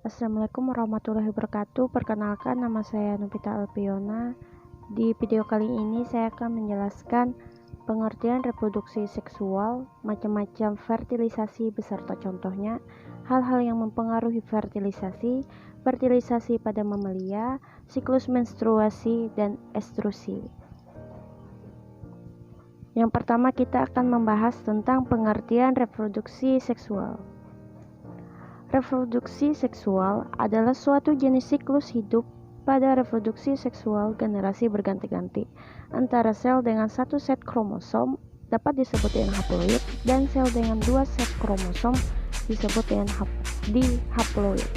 Assalamualaikum warahmatullahi wabarakatuh. Perkenalkan, nama saya Novita Alpiona. Di video kali ini saya akan menjelaskan pengertian reproduksi seksual, macam-macam fertilisasi beserta contohnya, hal-hal yang mempengaruhi fertilisasi, fertilisasi pada mamalia, siklus menstruasi, dan estrusi. Yang pertama, kita akan membahas tentang pengertian reproduksi seksual. Reproduksi seksual adalah suatu jenis siklus hidup. Pada reproduksi seksual, generasi berganti-ganti antara sel dengan satu set kromosom dapat disebut dengan haploid, dan sel dengan dua set kromosom disebut dengan dihaploid.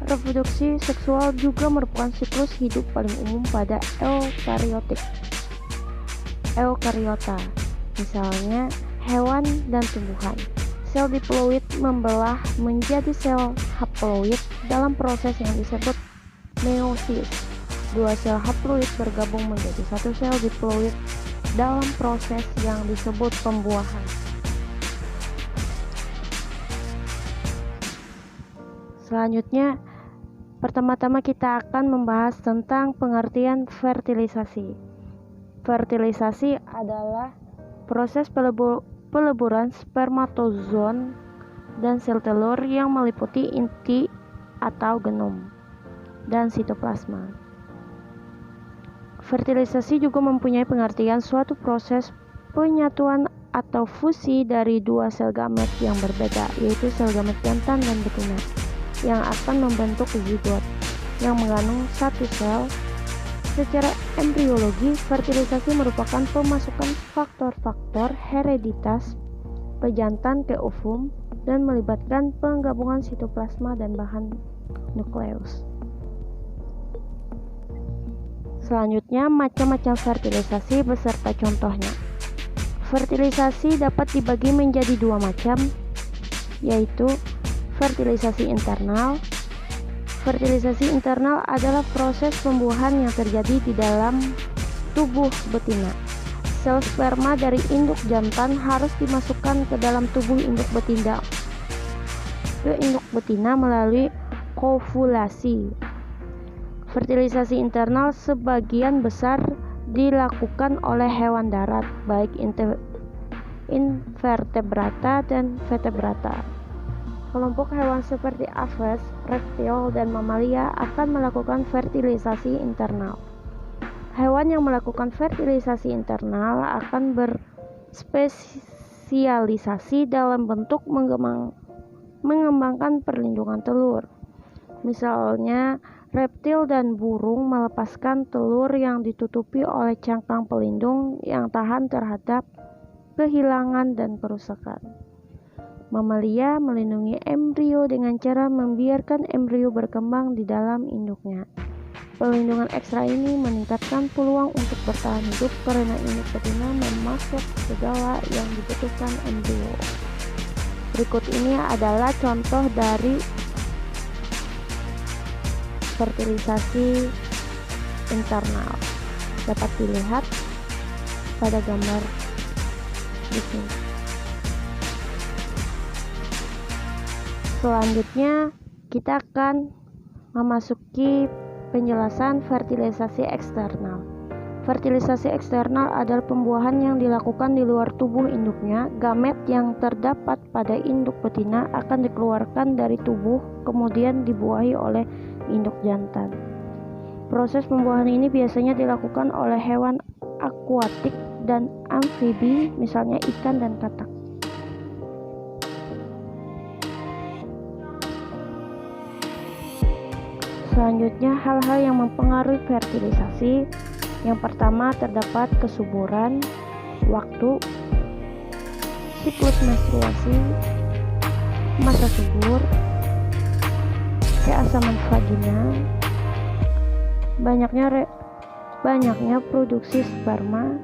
Reproduksi seksual juga merupakan siklus hidup paling umum pada eukariota, misalnya hewan dan tumbuhan. Sel diploid membelah menjadi sel haploid dalam proses yang disebut meiosis. Dua sel haploid bergabung menjadi satu sel diploid dalam proses yang disebut pembuahan. Selanjutnya, pertama-tama kita akan membahas tentang pengertian fertilisasi. Fertilisasi adalah proses peleburan spermatozoon dan sel telur yang meliputi inti atau genom dan sitoplasma. Fertilisasi juga mempunyai pengertian suatu proses penyatuan atau fusi dari dua sel gamet yang berbeda, yaitu sel gamet jantan dan betina, yang akan membentuk zigot yang mengandung satu sel. Secara embriologi, fertilisasi merupakan pemasukan faktor-faktor hereditas pejantan ke ovum dan melibatkan penggabungan sitoplasma dan bahan nukleus. Selanjutnya, macam-macam fertilisasi beserta contohnya. Fertilisasi dapat dibagi menjadi dua macam, yaitu fertilisasi internal. Fertilisasi internal adalah proses pembuahan yang terjadi di dalam tubuh betina. Sel sperma dari induk jantan harus dimasukkan ke dalam tubuh induk betina melalui kovulasi. Fertilisasi internal sebagian besar dilakukan oleh hewan darat, baik invertebrata dan vertebrata. Kelompok hewan seperti aves, reptil, dan mamalia akan melakukan fertilisasi internal. Hewan yang melakukan fertilisasi internal akan berspesialisasi dalam bentuk mengembangkan perlindungan telur. Misalnya, reptil dan burung melepaskan telur yang ditutupi oleh cangkang pelindung yang tahan terhadap kehilangan dan kerusakan. Mamalia melindungi embrio dengan cara membiarkan embrio berkembang di dalam induknya. Perlindungan ekstra ini meningkatkan peluang untuk bertahan hidup karena induk betina memasak segala yang dibutuhkan embrio. Berikut ini adalah contoh dari fertilisasi internal. Dapat dilihat pada gambar di sini. Selanjutnya, kita akan memasuki penjelasan fertilisasi eksternal. Fertilisasi eksternal adalah pembuahan yang dilakukan di luar tubuh induknya. Gamet yang terdapat pada induk betina akan dikeluarkan dari tubuh, kemudian dibuahi oleh induk jantan. Proses pembuahan ini biasanya dilakukan oleh hewan akuatik dan amfibi, misalnya ikan dan katak. Selanjutnya, hal-hal yang mempengaruhi fertilisasi. Yang pertama, terdapat kesuburan, waktu, siklus menstruasi, masa subur, keasaman vagina, banyaknya produksi sperma,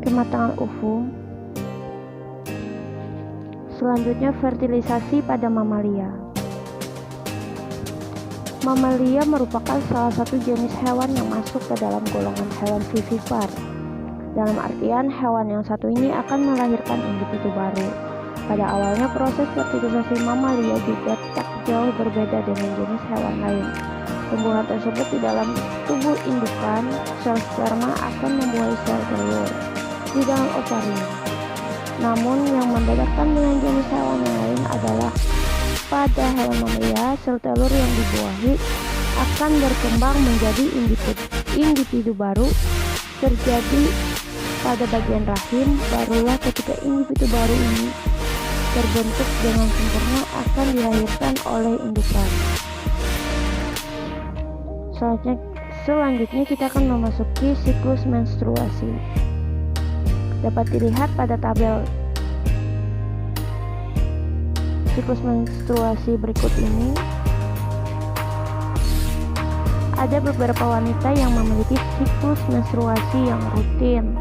kematangan ovum. Selanjutnya, fertilisasi pada mamalia. Mamalia merupakan salah satu jenis hewan yang masuk ke dalam golongan hewan vivipar. Dalam artian, hewan yang satu ini akan melahirkan individu baru. Pada awalnya proses fertilisasi mamalia juga tak jauh berbeda dengan jenis hewan lain. Tumbuhan tersebut di dalam tubuh indukan, sel sperma akan membuahi sel telur di dalam ovarium. Namun yang membedakan dengan jenis hewan yang lain adalah pada hewan mamalia, sel telur yang dibuahi akan berkembang menjadi individu baru terjadi pada bagian rahim. Barulah ketika individu baru ini terbentuk dengan sempurna akan dilahirkan oleh indukan. Selanjutnya kita akan memasuki siklus menstruasi. Dapat dilihat pada tabel siklus menstruasi berikut ini. Ada beberapa wanita yang memiliki siklus menstruasi yang rutin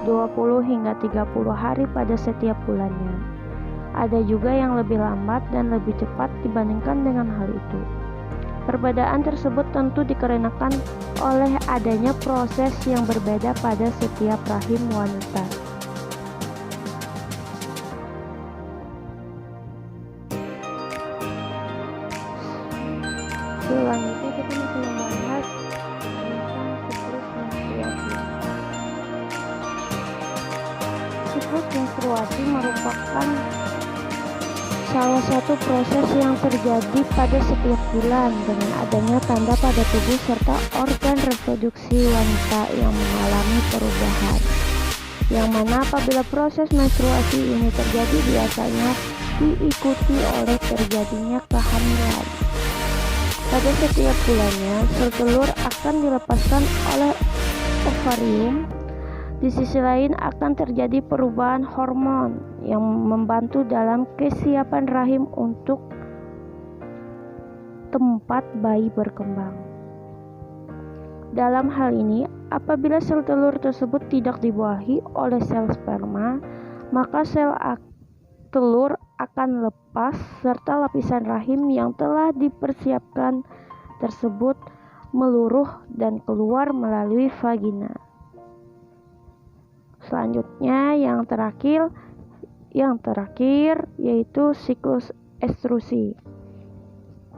20 hingga 30 hari pada setiap bulannya. Ada juga yang lebih lambat dan lebih cepat dibandingkan dengan hal itu. Perbedaan tersebut tentu dikarenakan oleh adanya proses yang berbeda pada setiap rahim wanita. Selanjutnya kita masih membahas tentang siklus menstruasi. Siklus menstruasi merupakan salah satu proses yang terjadi pada setiap bulan dengan adanya tanda pada tubuh serta organ reproduksi wanita yang mengalami perubahan. Yang mana apabila proses menstruasi ini terjadi biasanya diikuti oleh terjadinya kehamilan. Pada setiap bulannya, sel telur akan dilepaskan oleh ovarium. Di sisi lain akan terjadi perubahan hormon yang membantu dalam kesiapan rahim untuk tempat bayi berkembang. Dalam hal ini, apabila sel telur tersebut tidak dibuahi oleh sel sperma, maka sel telur akan lepas serta lapisan rahim yang telah dipersiapkan tersebut meluruh dan keluar melalui vagina. Selanjutnya yang terakhir yaitu siklus estrusi.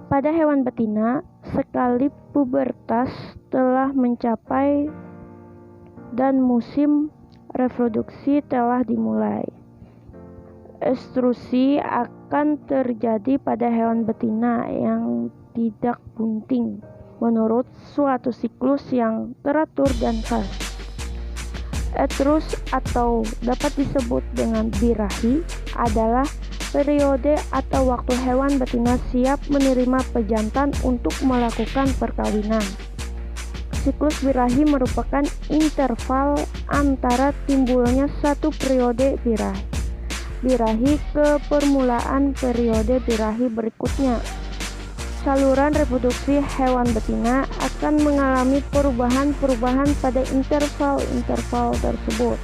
Pada hewan betina, sekali pubertas telah mencapai dan musim reproduksi telah dimulai, estrusi akan terjadi pada hewan betina yang tidak bunting menurut suatu siklus yang teratur dan khas. Estrus atau dapat disebut dengan birahi adalah periode atau waktu hewan betina siap menerima pejantan untuk melakukan perkawinan. Siklus birahi merupakan interval antara timbulnya satu periode birahi ke permulaan periode birahi berikutnya. Saluran reproduksi hewan betina akan mengalami perubahan-perubahan pada interval-interval tersebut.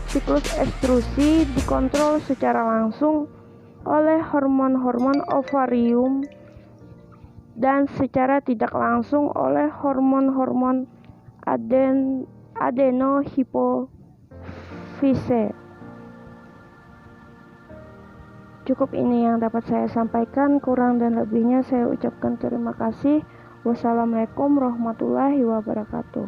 Siklus estrusi dikontrol secara langsung oleh hormon-hormon ovarium dan secara tidak langsung oleh hormon-hormon adenohypofise. Cukup ini yang dapat saya sampaikan, kurang dan lebihnya saya ucapkan terima kasih. Wassalamualaikum warahmatullahi wabarakatuh.